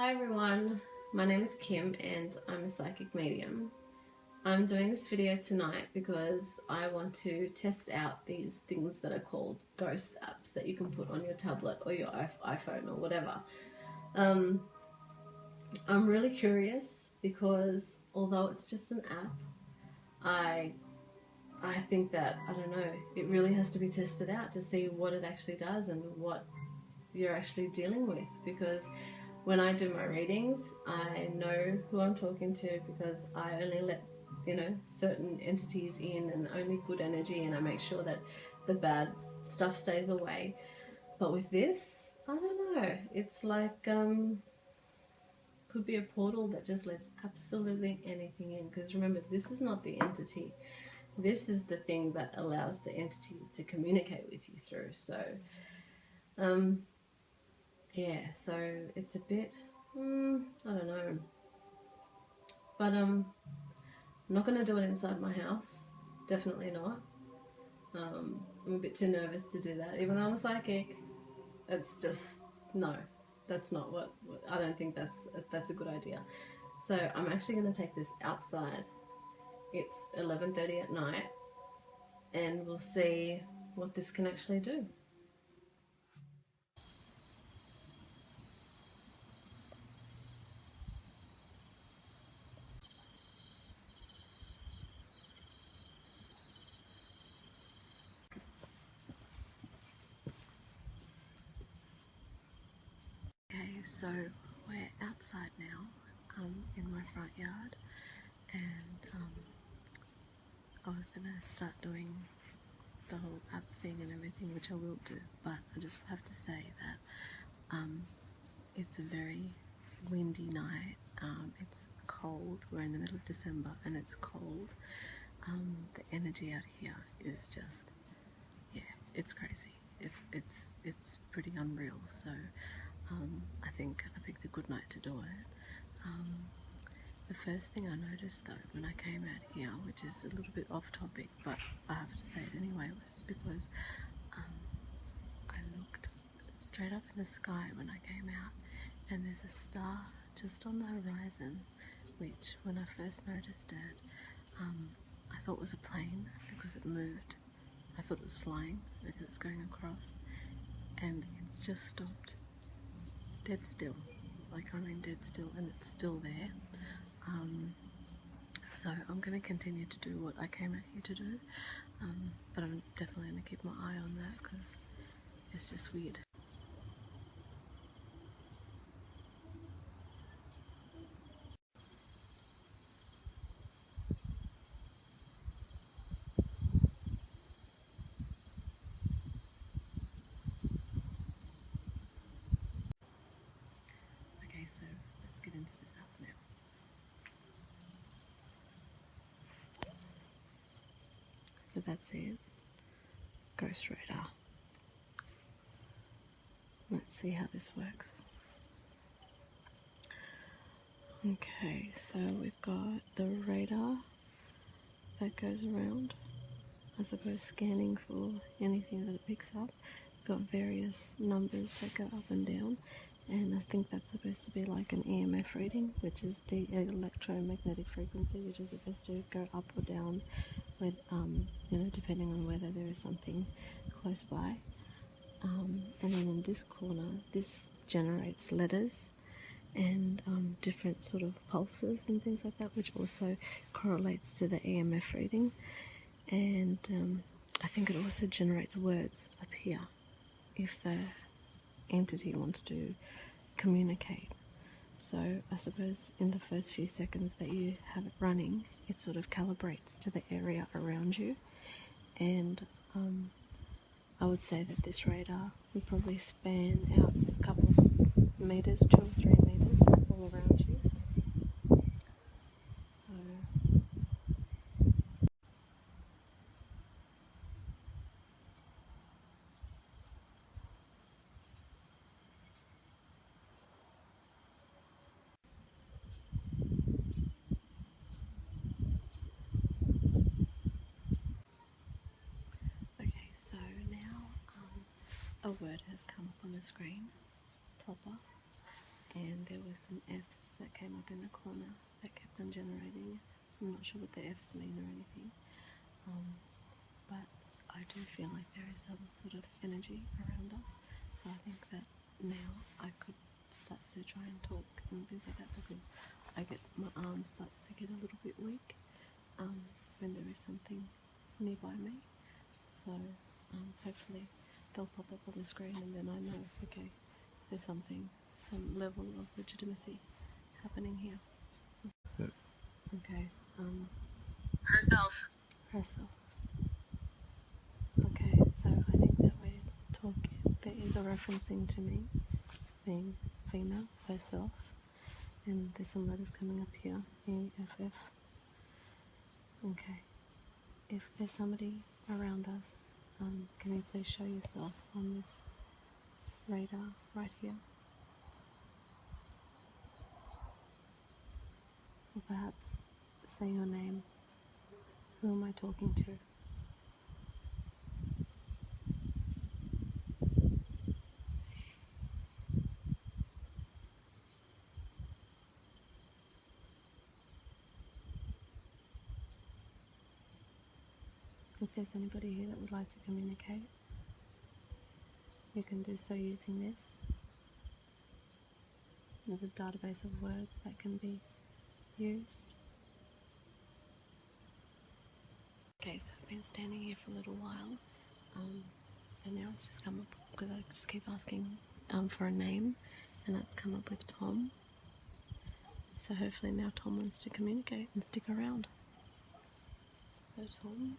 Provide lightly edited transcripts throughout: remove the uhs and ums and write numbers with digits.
Hi everyone, my name is Kim and I'm a psychic medium. I'm doing this video tonight because I want to test out these things that are called ghost apps that you can put on your tablet or your iPhone or whatever. I'm really curious because although it's just an app, I think that, I don't know, it really has to be tested out to see what it actually does and what you're actually dealing with, because when I do my readings, I know who I'm talking to because I only let, certain entities in and only good energy, and I make sure that the bad stuff stays away. But with this, I don't know. It's like, could be a portal that just lets absolutely anything in. Because remember, this is not the entity. This is the thing that allows the entity to communicate with you through. So, yeah, so it's a bit, I don't know. But I'm not going to do it inside my house. Definitely not. I'm a bit too nervous to do that. Even though I'm a psychic, it's just, no, that's not what I don't think that's a good idea. So I'm actually going to take this outside. It's 11:30 at night, and we'll see what this can actually do. Okay, so we're outside now, in my front yard, and I was gonna start doing the whole app thing and everything, which I will do, but I just have to say that it's a very windy night. It's cold. We're in the middle of December and it's cold. The energy out here is just, yeah, it's crazy. It's pretty unreal. So I think I picked a good night to do it. The first thing I noticed though when I came out here, which is a little bit off topic, but I have to say it anyway, was because I looked straight up in the sky when I came out, and there's a star just on the horizon, which when I first noticed it, I thought was a plane because it moved. I thought it was flying, like it was going across, and it's just stopped, dead still, like I mean dead still, and it's still there. So I'm going to continue to do what I came out here to do, but I'm definitely going to keep my eye on that because it's just weird. Okay, so let's get into this app now. So that's it, Ghost Radar. Let's see how this works. Okay, so we've got the radar that goes around, I suppose scanning for anything that it picks up. We've got various numbers that go up and down, and I think that's supposed to be like an EMF reading, which is the electromagnetic frequency, which is supposed to go up or down with, depending on whether there is something close by. And then in this corner, this generates letters and different sort of pulses and things like that, which also correlates to the EMF reading. And I think it also generates words up here if the entity wants to communicate. So I suppose in the first few seconds that you have it running, it sort of calibrates to the area around you. And I would say that this radar would probably span out a couple of meters, 2 or 3 meters all around you. So okay, so now a word has come up on the screen, proper, and there were some Fs that came up in the corner that kept on generating. I'm not sure what the Fs mean or anything, but I do feel like there is some sort of energy around us. So I think that now I could start to try and talk and things like that, because my arms start to get a little bit weak when there is something nearby me. So hopefully they'll pop up on the screen, and then I know, okay, there's some level of legitimacy happening here. Okay. Herself. Okay, so I think that they're either referencing to me being female, herself, and there's some letters coming up here, EFF. Okay, if there's somebody around us, can you please show yourself on this radar right here? Or perhaps say your name. Who am I talking to? If there's anybody here that would like to communicate, you can do so using this. There's a database of words that can be used. Okay, so I've been standing here for a little while, and now it's just come up because I just keep asking for a name, and it's come up with Tom. So hopefully now Tom wants to communicate and stick around. So Tom,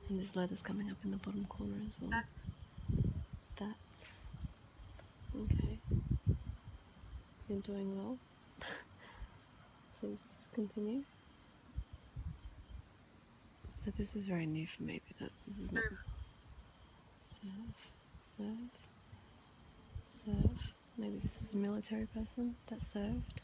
and there's letters coming up in the bottom corner as well. That's okay. You're doing well. Please continue. So this is very new for me because this is Serve. Serve. Maybe this is a military person that served.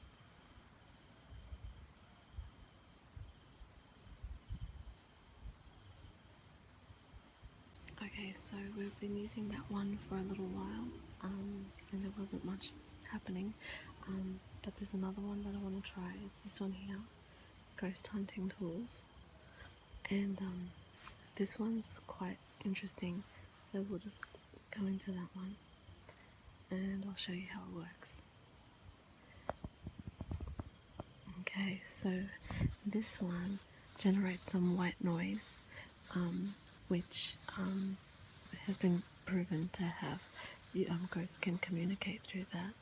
Okay, so we've been using that one for a little while, and there wasn't much happening, but there's another one that I want to try. It's this one here, Ghost Hunting Tools, and this one's quite interesting, so we'll just go into that one and I'll show you how it works. Okay, so this one generates some white noise, which has been proven to have, ghosts can communicate through that,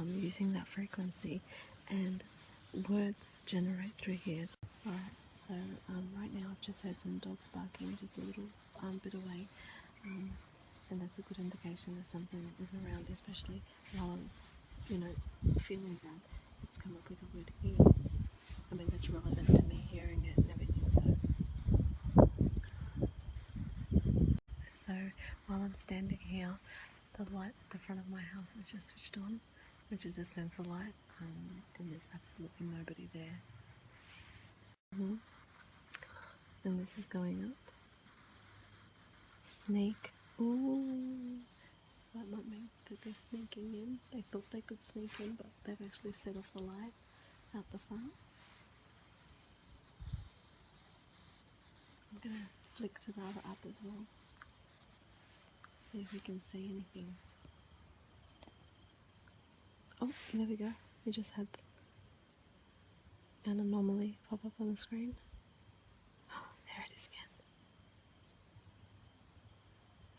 using that frequency, and words generate through here. Alright, so right now I've just heard some dogs barking just a little bit away, and that's a good indication that something is around, especially while I was, feeling that. It's come up with the word ears. I mean, that's relevant to me hearing it and everything, so while I'm standing here, the light at the front of my house is just switched on, which is a sensor light, and there's absolutely nobody there. And this is going up. Sneak. Ooh. So that might mean that they're sneaking in. They thought they could sneak in, but they've actually set off the light out the front. I'm going to flick to the other app as well. See if we can see anything. Oh, there we go. We just had an anomaly pop up on the screen. Oh, there it is again.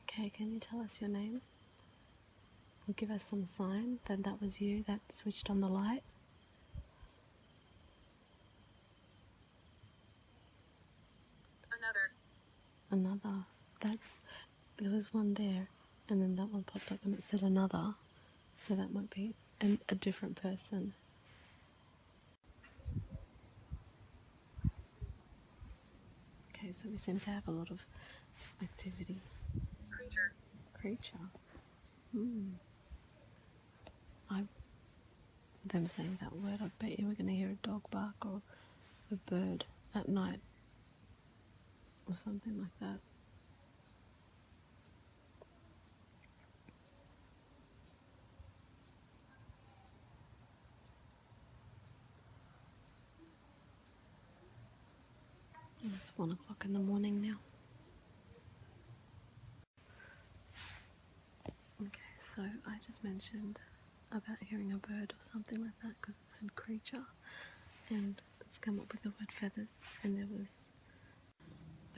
Okay, can you tell us your name? Or give us some sign that that was you that switched on the light? Another. There was one there, and then that one popped up and it said another. So that might be a different person. Okay, so we seem to have a lot of activity. Creature. Them saying that word, I bet you we're going to hear a dog bark or a bird at night or something like that. 1 o'clock in the morning now. Okay, so I just mentioned about hearing a bird or something like that because it said creature, and it's come up with the word feathers, and there was...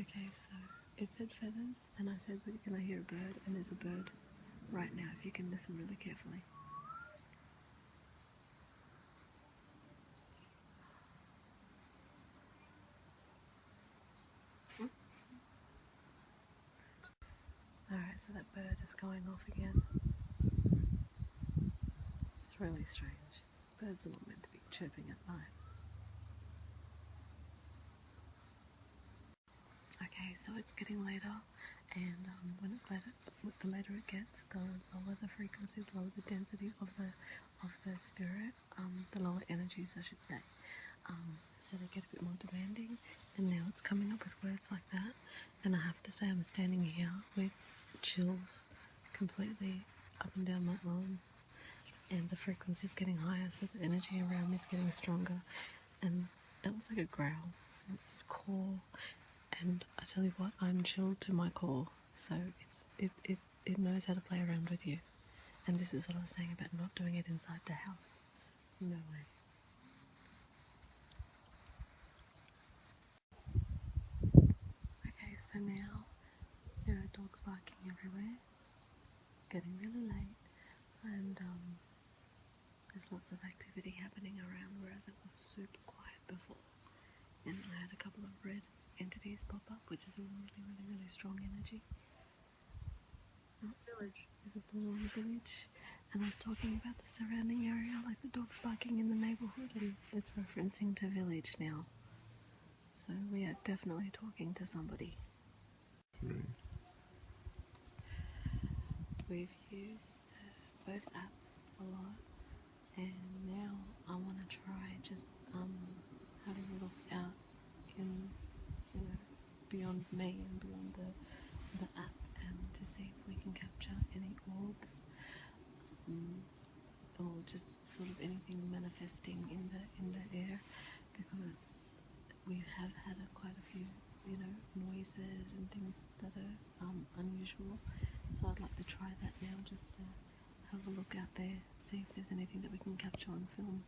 Okay, so it said feathers, and I said, can I hear a bird? And there's a bird right now, if you can listen really carefully. Alright, so that bird is going off again. It's really strange. Birds are not meant to be chirping at night. Okay, so it's getting later, and when it's later, the later it gets, the lower the frequency, the lower the density of the spirit, the lower energies, I should say. So they get a bit more demanding, and now it's coming up with words like that, and I have to say I'm standing here with chills completely up and down my arm, and the frequency is getting higher, so the energy around me is getting stronger, and that was like a growl. It's this call, and I tell you what, I'm chilled to my core, so it knows how to play around with you, and this is what I was saying about not doing it inside the house. No way. Okay, so now there are dogs barking everywhere. It's getting really late, and there's lots of activity happening around, whereas it was super quiet before. And I had a couple of red entities pop up, which is a really strong energy. Village. Is it the Lawn Village? And I was talking about the surrounding area, like the dogs barking in the neighbourhood, and it's referencing to village now. So we are definitely talking to somebody. We've used both apps a lot, and now I want to try just having a look out in, beyond me and beyond the app, and to see if we can capture any orbs, or just sort of anything manifesting in the air, because we have had quite a few noises and things that are unusual. So I'd like to try that now, just to have a look out there, see if there's anything that we can capture on film.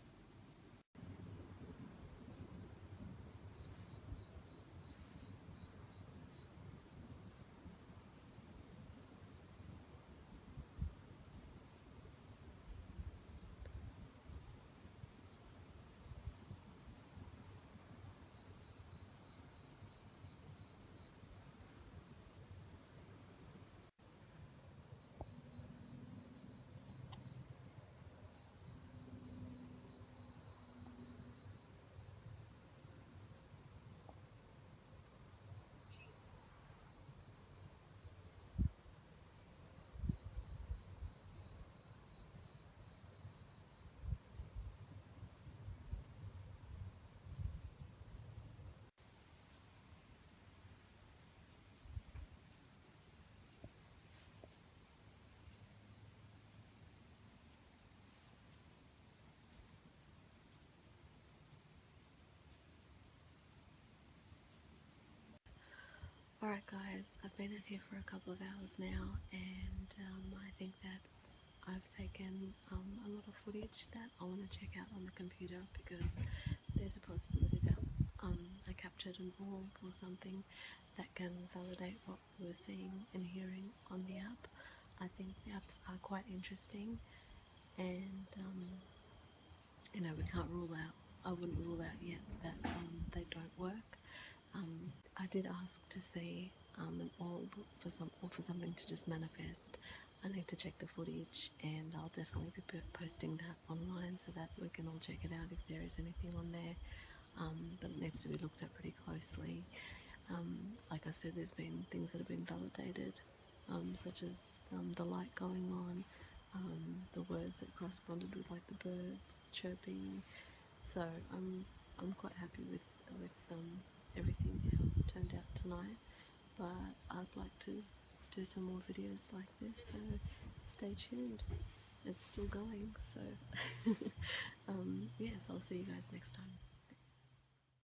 Alright guys, I've been out here for a couple of hours now, and I think that I've taken a lot of footage that I want to check out on the computer, because there's a possibility that I captured an orb or something that can validate what we were seeing and hearing on the app. I think the apps are quite interesting, and we can't rule out, I wouldn't rule out yet that they don't work. I did ask to see an orb for something to just manifest. I need to check the footage, and I'll definitely be posting that online so that we can all check it out if there is anything on there. But it needs to be looked at pretty closely. Like I said, there's been things that have been validated, such as the light going on, the words that corresponded with like the birds chirping. So I'm quite happy with everything how it turned out tonight, but I'd like to do some more videos like this, so stay tuned. It's still going, so yes, I'll see you guys next time.